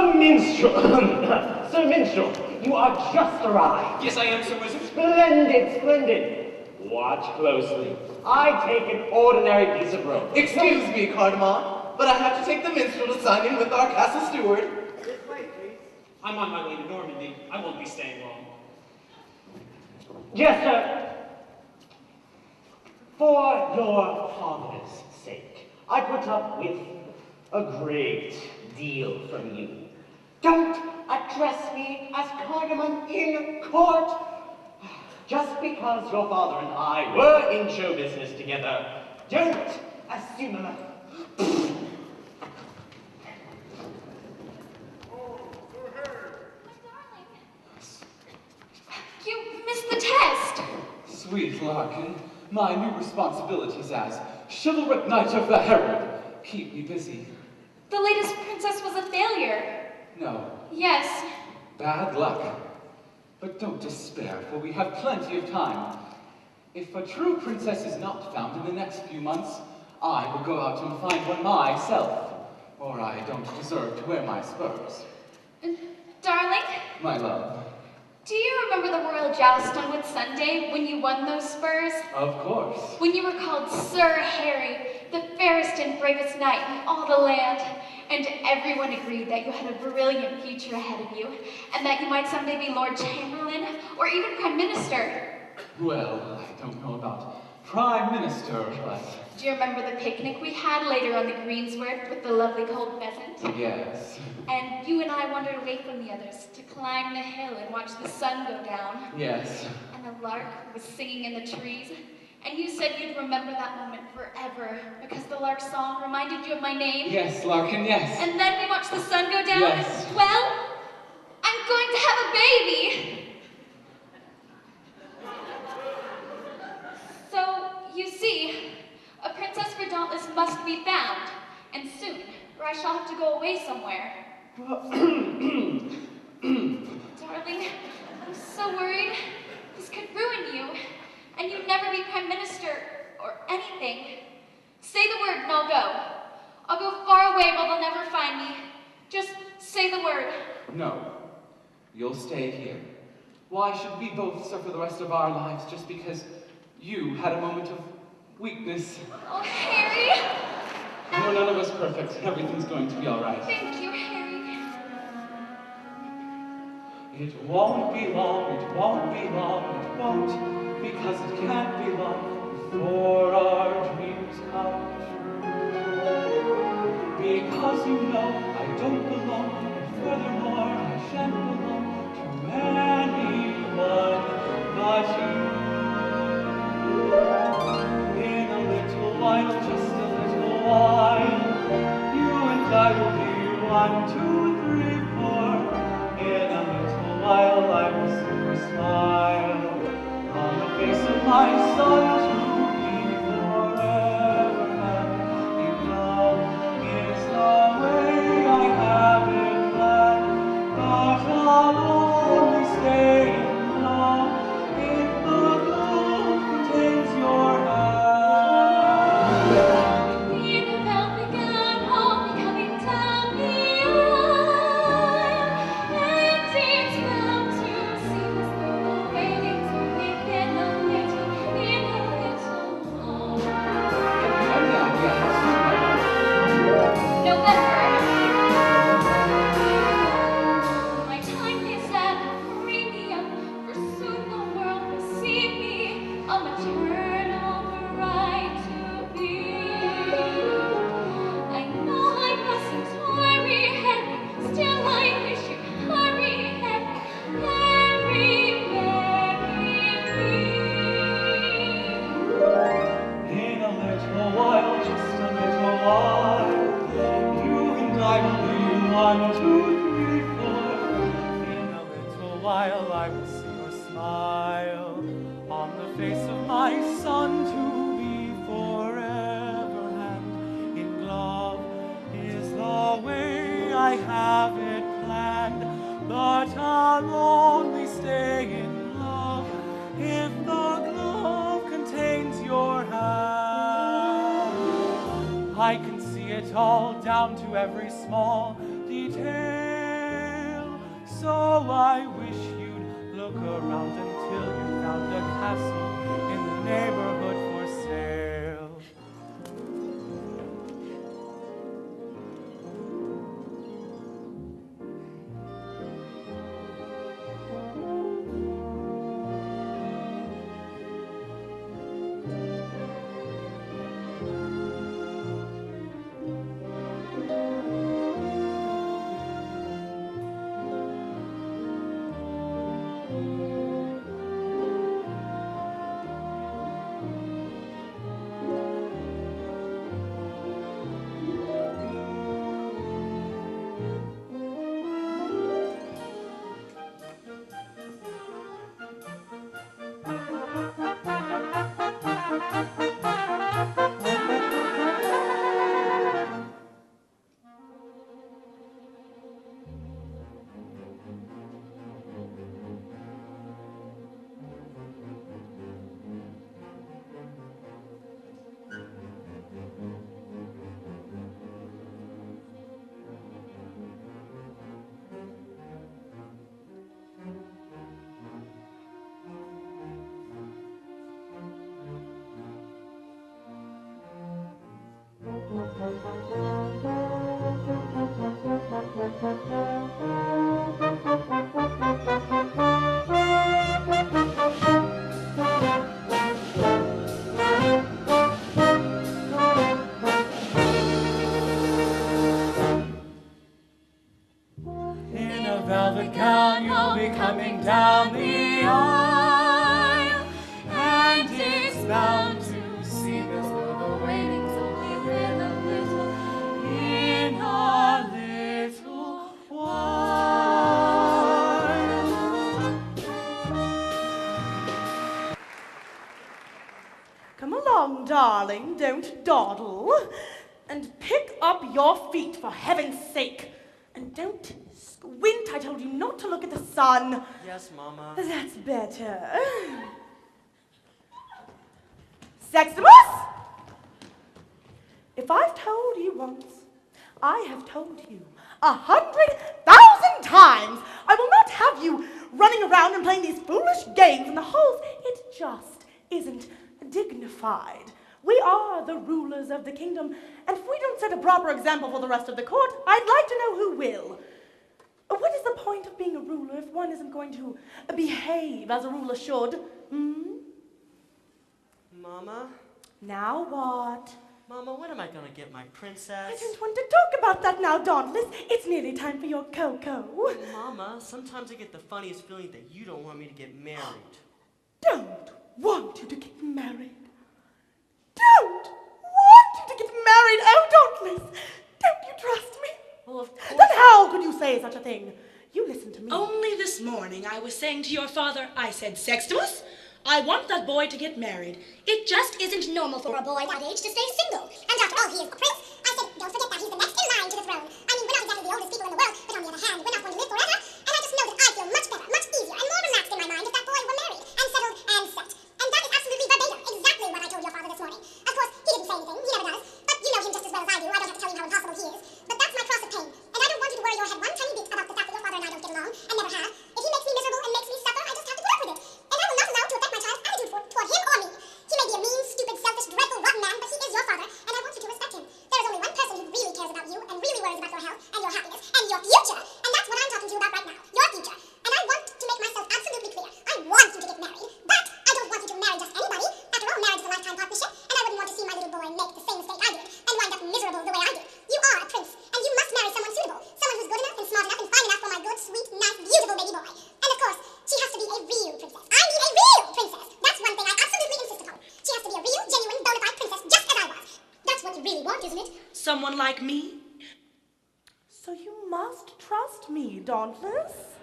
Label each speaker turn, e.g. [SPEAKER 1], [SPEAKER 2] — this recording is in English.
[SPEAKER 1] Sir Minstrel, Sir Minstrel, you are just arrived.
[SPEAKER 2] Yes, I am, Sir Wizard.
[SPEAKER 1] Splendid, splendid. Watch closely. I take an ordinary piece of rope.
[SPEAKER 3] Excuse me, Cardamom, but I have to take the minstrel to sign in with our castle steward.
[SPEAKER 1] This way, please.
[SPEAKER 2] I'm on my way to Normandy. I won't be staying long.
[SPEAKER 1] Yes, sir. For your father's sake, I put up with a great deal from you. Don't address me as Cardamom in court. Just because your father and I were in show business together, don't assume a...
[SPEAKER 4] You missed the test!
[SPEAKER 5] Sweet Larkin, my new responsibilities as chivalric knight of the Herald keep me busy.
[SPEAKER 4] The latest princess was a failure.
[SPEAKER 5] No,
[SPEAKER 4] Yes.
[SPEAKER 5] bad luck. But don't despair, for we have plenty of time. If a true princess is not found in the next few months, I will go out and find one myself, or I don't deserve to wear my spurs.
[SPEAKER 4] Darling,
[SPEAKER 5] My love.
[SPEAKER 4] do you remember the royal joust on Whitsunday when you won those spurs?
[SPEAKER 5] Of course.
[SPEAKER 4] When you were called Sir Harry, the fairest and bravest knight in all the land, and everyone agreed that you had a brilliant future ahead of you, and that you might someday be Lord Chamberlain or even Prime Minister.
[SPEAKER 5] Well, I don't know about Prime Minister, but...
[SPEAKER 4] Do you remember the picnic we had later on the greensward with the lovely cold pheasant?
[SPEAKER 5] Yes.
[SPEAKER 4] And you and I wandered away from the others to climb the hill and watch the sun go down.
[SPEAKER 5] Yes.
[SPEAKER 4] And the lark was singing in the trees. And you said you'd remember that moment forever because the lark's song reminded you of my name.
[SPEAKER 5] Yes, Larkin, yes.
[SPEAKER 4] And then we watched the sun go down.
[SPEAKER 5] Yes.
[SPEAKER 4] Well, I'm going to have a baby. So, you see, a princess for Dauntless must be found, and soon, or I shall have to go away somewhere. Darling, I'm so worried. This could ruin you, and you'd never be Prime Minister or anything. Say the word and I'll go. I'll go far away where they'll never find me. Just say the word.
[SPEAKER 5] No. You'll stay here. Why should we both suffer the rest of our lives just because you had a moment of weakness?
[SPEAKER 4] Oh, Harry!
[SPEAKER 5] We're none of us perfect. Everything's going to be all right.
[SPEAKER 4] Thank you, Harry.
[SPEAKER 5] It won't be long, it won't be long, it won't, because it can't be long before our dreams come true. Because you know I don't belong, and furthermore I shan't belong to anyone but you. In a little while, just a little while, you and I will be 1, 2, 3, 4. In a little while, I will see her smile on the face of my son to be forever happy. You know, is the way I have it planned, but I'll only stay in love if the glove contains your hand.
[SPEAKER 4] The bell began all coming down the aisle, and it's bound to seem as though the waiting's only been a little while. November. My time is at a premium, for soon the world will see me a maternal bride to be. I know I mustn't hurry, Henry, still I wish you'd hurry, Henry, Henry, marry me.
[SPEAKER 5] In a little while, just a little while, you and I will be 1, 2, 3, 4. In a little while, I will see her smile on the face of my son to be forever hand in glove is the way I have it planned, but I'll only stay in love if the glove contains your hand. I can see it all down to every small detail. So I wish you'd look around until you found a castle in the neighborhood for sale. In a velvet gown you'll be coming down the aisle, and it's bound to see this little waiting's only been a little, in a little while.
[SPEAKER 6] Come along, darling, don't dawdle. And pick up your feet, for heaven's sake. And don't squint, I told you not to look at the sun.
[SPEAKER 3] Yes, Mama.
[SPEAKER 6] That's better. Sextimus! If I've told you once, I have told you 100,000 times. I will not have you running around and playing these foolish games in the halls. It just isn't dignified. We are the rulers of the kingdom, and if we don't set a proper example for the rest of the court, I'd like to know who will. What is the point of being a ruler if one isn't going to behave as a ruler should?
[SPEAKER 3] Mama?
[SPEAKER 6] Now what?
[SPEAKER 3] Mama, when am I gonna get my
[SPEAKER 6] I
[SPEAKER 3] princess?
[SPEAKER 6] don't want to talk about that now, Dauntless. It's nearly time for your cocoa.
[SPEAKER 3] Mama, sometimes I get the funniest feeling that you don't want me to get married.
[SPEAKER 6] Don't want you to get married. Don't want you to get married. Oh, Dauntless, don't you trust me?
[SPEAKER 3] Well, of course.
[SPEAKER 6] Then how could you say such a thing? You listen to me.
[SPEAKER 7] Only this morning I was saying to your father, I said, Sextimus, I want that boy to get married. It just isn't normal for a boy that age to stay single.
[SPEAKER 8] And after all, he is a prince. I said, don't forget that he's the next in line to the throne. I mean, we're not exactly the oldest people in the world, but on the other hand, we're not going to live forever. And I just know that I'd feel much better, much easier, and more relaxed in my mind if that boy were married, and settled, and set. And that is absolutely verbatim, exactly what I told your father this morning. Of course, he didn't say anything, he never does. But you know him just as well as I do. I don't have to tell you how impossible he is. But that's my cross of pain. And I don't want you to worry your head one tiny bit about the fact that your father and I don't get along, and never have. If he makes me miserable and makes me suffer, I just have to put up with it. And I will not allow it to affect my child's attitude toward him or me. He may be a mean, stupid, selfish, dreadful, rotten man, but he is your father, and I want you to respect him. There is only one person who really cares about you, and really worries about your health, and your happiness, and your future. And that's what I'm talking to you about right now. Your future. And I want to make myself absolutely clear. I want you to get married, but I don't want you to marry just anybody. After all, marriage is a lifetime partnership, and I wouldn't want to see my little boy make the same mistake I did, and wind up miserable the way I did. You are a prince, and you must marry someone suitable. Someone who's good enough and smart enough and fine enough for my good, sweet, nice, beautiful baby boy. And of course, she has to be a real princess. I mean a real princess. That's one thing I absolutely insist upon. She has to be a real, genuine, bona fide princess, just as I was. That's what you really want, isn't it?
[SPEAKER 7] Someone like me?
[SPEAKER 6] So you must trust me, Dauntless.